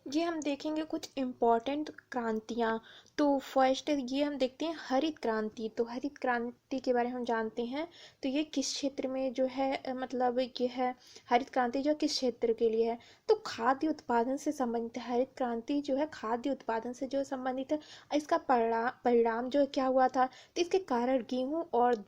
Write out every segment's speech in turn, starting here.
ये हम देखेंगे कुछ इम्पोर्टेंट क्रांतियाँ। तो फर्स्ट ये हम देखते हैं हरित क्रांति। तो हरित क्रांति के बारे में हम जानते हैं। तो ये किस क्षेत्र में जो है मतलब ये है हरित क्रांति जो किस क्षेत्र के लिए है। तो खाद्य उत्पादन से संबंधित है। हरित क्रांति जो है खाद्य उत्पादन से जो संबंधित है। इसका परिणाम परिणाम जो है क्या हुआ था, तो इसके कारण गेहूं और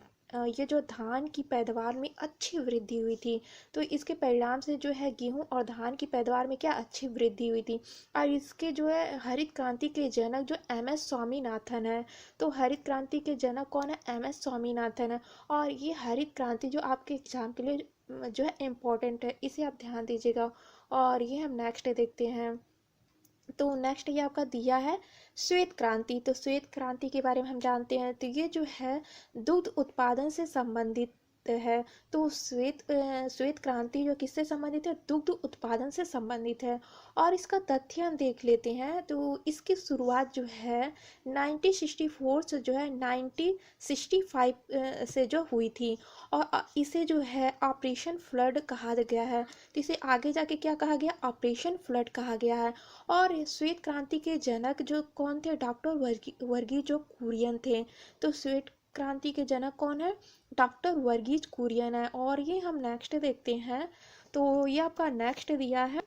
ये जो धान की पैदावार में अच्छी वृद्धि हुई थी। तो इसके परिणाम से जो है गेहूं और धान की पैदावार में क्या अच्छी वृद्धि हुई थी। और इसके जो है हरित क्रांति के जनक जो एम एस स्वामीनाथन है। तो हरित क्रांति के जनक कौन है, एम एस स्वामीनाथन है। और ये हरित क्रांति जो आपके एग्जाम के लिए जो है इम्पोर्टेंट है, इसे आप ध्यान दीजिएगा। और ये हम नेक्स्ट देखते हैं। तो नेक्स्ट ये आपका दिया है श्वेत क्रांति। तो श्वेत क्रांति के बारे में हम जानते हैं। तो ये जो है दुग्ध उत्पादन से संबंधित है। तो श्वेत क्रांति जो किससे संबंधित है, दुग्ध उत्पादन से संबंधित है। और इसका तथ्य हम देख लेते हैं। तो इसकी शुरुआत जो है 1964 से जो है 1965 से जो हुई थी। और इसे जो है ऑपरेशन फ्लड कहा गया है। तो इसे आगे जाके क्या कहा गया, ऑपरेशन फ्लड कहा गया है। और श्वेत क्रांति के जनक जो कौन थे, डॉक्टर वर्गीज जो कुरियन थे। तो श्वेत क्रांति के जनक कौन है, डॉक्टर वर्गीज कुरियन है। और ये हम नेक्स्ट देखते हैं। तो ये आपका नेक्स्ट दिया है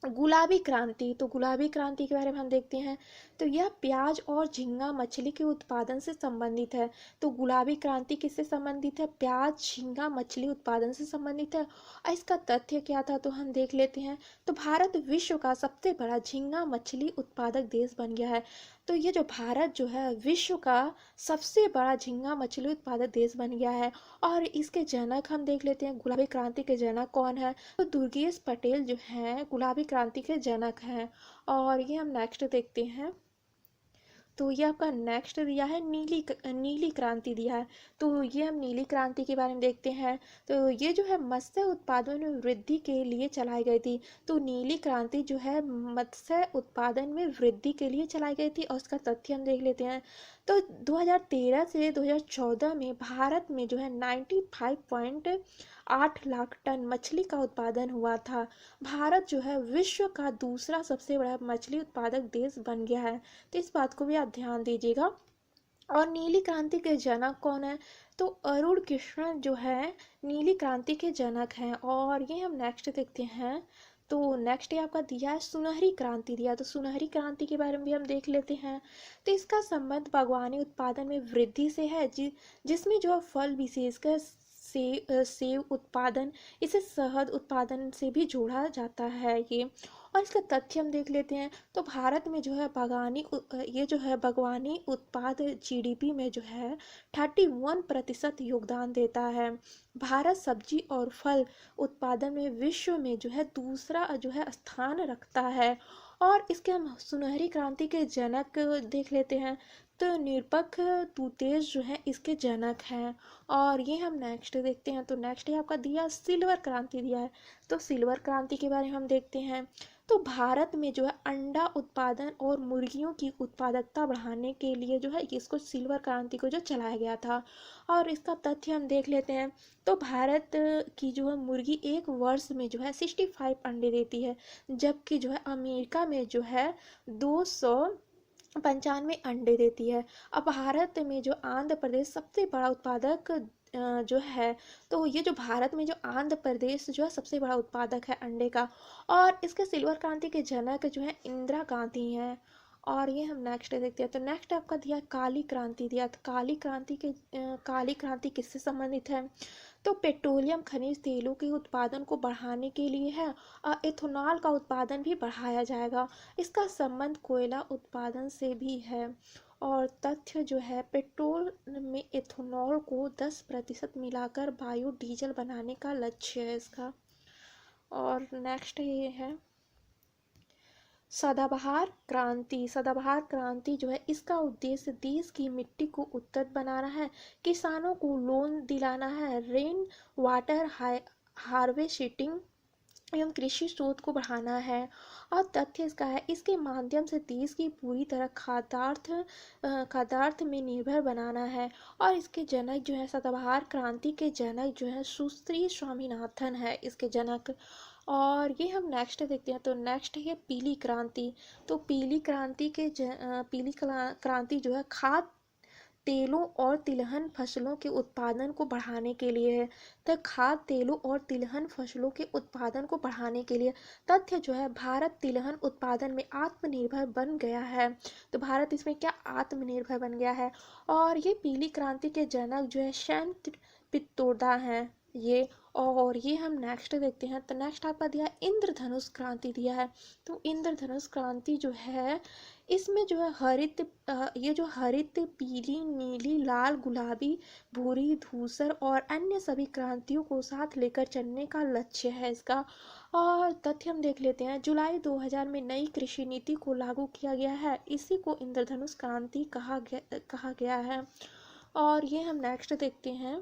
गुलाबी क्रांति। तो गुलाबी क्रांति के बारे में हम देखते हैं। तो यह प्याज और झींगा मछली के उत्पादन से संबंधित है। तो गुलाबी क्रांति किससे संबंधित है, प्याज झींगा मछली उत्पादन से संबंधित है। और इसका तथ्य क्या था, तो हम देख लेते हैं। तो भारत विश्व का सबसे बड़ा झींगा मछली उत्पादक देश बन गया है। तो ये जो भारत जो है विश्व का सबसे बड़ा झींगा मछली उत्पादक देश बन गया है। और इसके जनक हम देख लेते हैं, गुलाबी क्रांति के जनक कौन है, तो दुर्गेश पटेल जो है गुलाबी क्रांति के जनक हैं। और ये हम नेक्स्ट देखते हैं। तो ये आपका नेक्स्ट दिया है नीली क्रांति दिया है। तो ये हम नीली क्रांति के बारे में देखते हैं। तो ये जो है मत्स्य उत्पादन में वृद्धि के लिए चलाई गई थी। तो नीली क्रांति जो है मत्स्य उत्पादन में वृद्धि के लिए चलाई गई थी। और उसका तथ्य हम देख लेते हैं। तो 2013 से 2014 में भारत में जो है 95.8 लाख टन मछली का उत्पादन हुआ था। भारत जो है विश्व का दूसरा सबसे बड़ा मछली उत्पादक देश बन गया है। तो इस बात को भी आप ध्यान दीजिएगा। और नीली क्रांति के जनक कौन है, तो अरुण कृष्णन जो है नीली क्रांति के जनक हैं। और ये हम नेक्स्ट देखते हैं। तो नेक्स्ट ये आपका दिया है सुनहरी क्रांति दिया। तो सुनहरी क्रांति के बारे में भी हम देख लेते हैं। तो इसका संबंध बागवानी उत्पादन में वृद्धि से है, जिसमें जो है फल विशेषकर सेब उत्पादन, इसे शहद उत्पादन से भी जोड़ा जाता है ये। और इसका तथ्य हम देख लेते हैं। तो भारत में जो है ये जो है बागवानी उत्पाद जीडीपी में जो है 31% योगदान देता है। भारत सब्जी और फल उत्पादन में विश्व में जो है दूसरा जो है स्थान रखता है। और इसके हम सुनहरी क्रांति के जनक देख लेते हैं। तो निरपक्ष तूतेज जो है इसके जनक हैं। और ये हम नेक्स्ट देखते हैं। तो नेक्स्ट है आपका दिया सिल्वर क्रांति दिया है। तो सिल्वर क्रांति के बारे में हम देखते हैं। तो भारत में जो है अंडा उत्पादन और मुर्गियों की उत्पादकता बढ़ाने के लिए जो है इसको सिल्वर क्रांति को जो चलाया गया था। और इसका तथ्य हम देख लेते हैं। तो भारत की जो है मुर्गी एक वर्ष में जो है 65 अंडे देती है। जबकि जो है अमेरिका में जो है 295 अंडे देती है। अब भारत में जो आंध्र प्रदेश सबसे बड़ा उत्पादक जो है, तो ये जो भारत में जो आंध्र प्रदेश जो है सबसे बड़ा उत्पादक है अंडे का। और इसके सिल्वर क्रांति के जनक जो है इंदिरा गांधी हैं। और ये हम नेक्स्ट देखते हैं। तो नेक्स्ट आपका दिया काली क्रांति दिया। तो काली क्रांति किससे संबंधित है, तो पेट्रोलियम खनिज तेलों के उत्पादन को बढ़ाने के लिए है। और इथेनॉल का उत्पादन भी बढ़ाया जाएगा। इसका संबंध कोयला उत्पादन से भी है। और तथ्य जो है पेट्रोल में इथेनॉल को 10% मिलाकर बायोडीजल बनाने का लक्ष्य है इसका। और नेक्स्ट ये है सदाबहार क्रांति। सदाबहार क्रांति जो है इसका उद्देश्य देश की मिट्टी को उत्तम बनाना है, किसानों को लोन दिलाना है, रेन वाटर हार्वेस्टिंग एवं कृषि शोध को बढ़ाना है। और तथ्य इसका है, इसके माध्यम से देश की पूरी तरह खाद्यार्थ में निर्भर बनाना है। और इसके जनक जो है, सदाबहार क्रांति के जनक जो है सुश्री स्वामीनाथन है इसके जनक। और ये हम नेक्स्ट देखते हैं, तो नेक्स्ट है पीली क्रांति। तो पीली क्रांति जो है खाद्य तेलों और तिलहन फसलों के उत्पादन को बढ़ाने के लिए है। तो खाद्य तेलों और तिलहन फसलों के उत्पादन को बढ़ाने के लिए तथ्य जो है, भारत तिलहन उत्पादन में आत्मनिर्भर बन गया है। तो भारत इसमें क्या आत्मनिर्भर बन गया है। और ये पीली क्रांति के जनक जो है संत पित्रोदा हैं ये। और ये हम नेक्स्ट देखते हैं, तो नेक्स्ट आपका दिया इंद्रधनुष क्रांति दिया है। तो इंद्रधनुष क्रांति जो है, इसमें जो है ये जो हरित, पीली, नीली, लाल, गुलाबी, भूरी, धूसर और अन्य सभी क्रांतियों को साथ लेकर चलने का लक्ष्य है इसका। और तथ्य हम देख लेते हैं, जुलाई 2000 में नई कृषि नीति को लागू किया गया है, इसी को इंद्रधनुष क्रांति कहा गया है। और ये हम नेक्स्ट देखते हैं,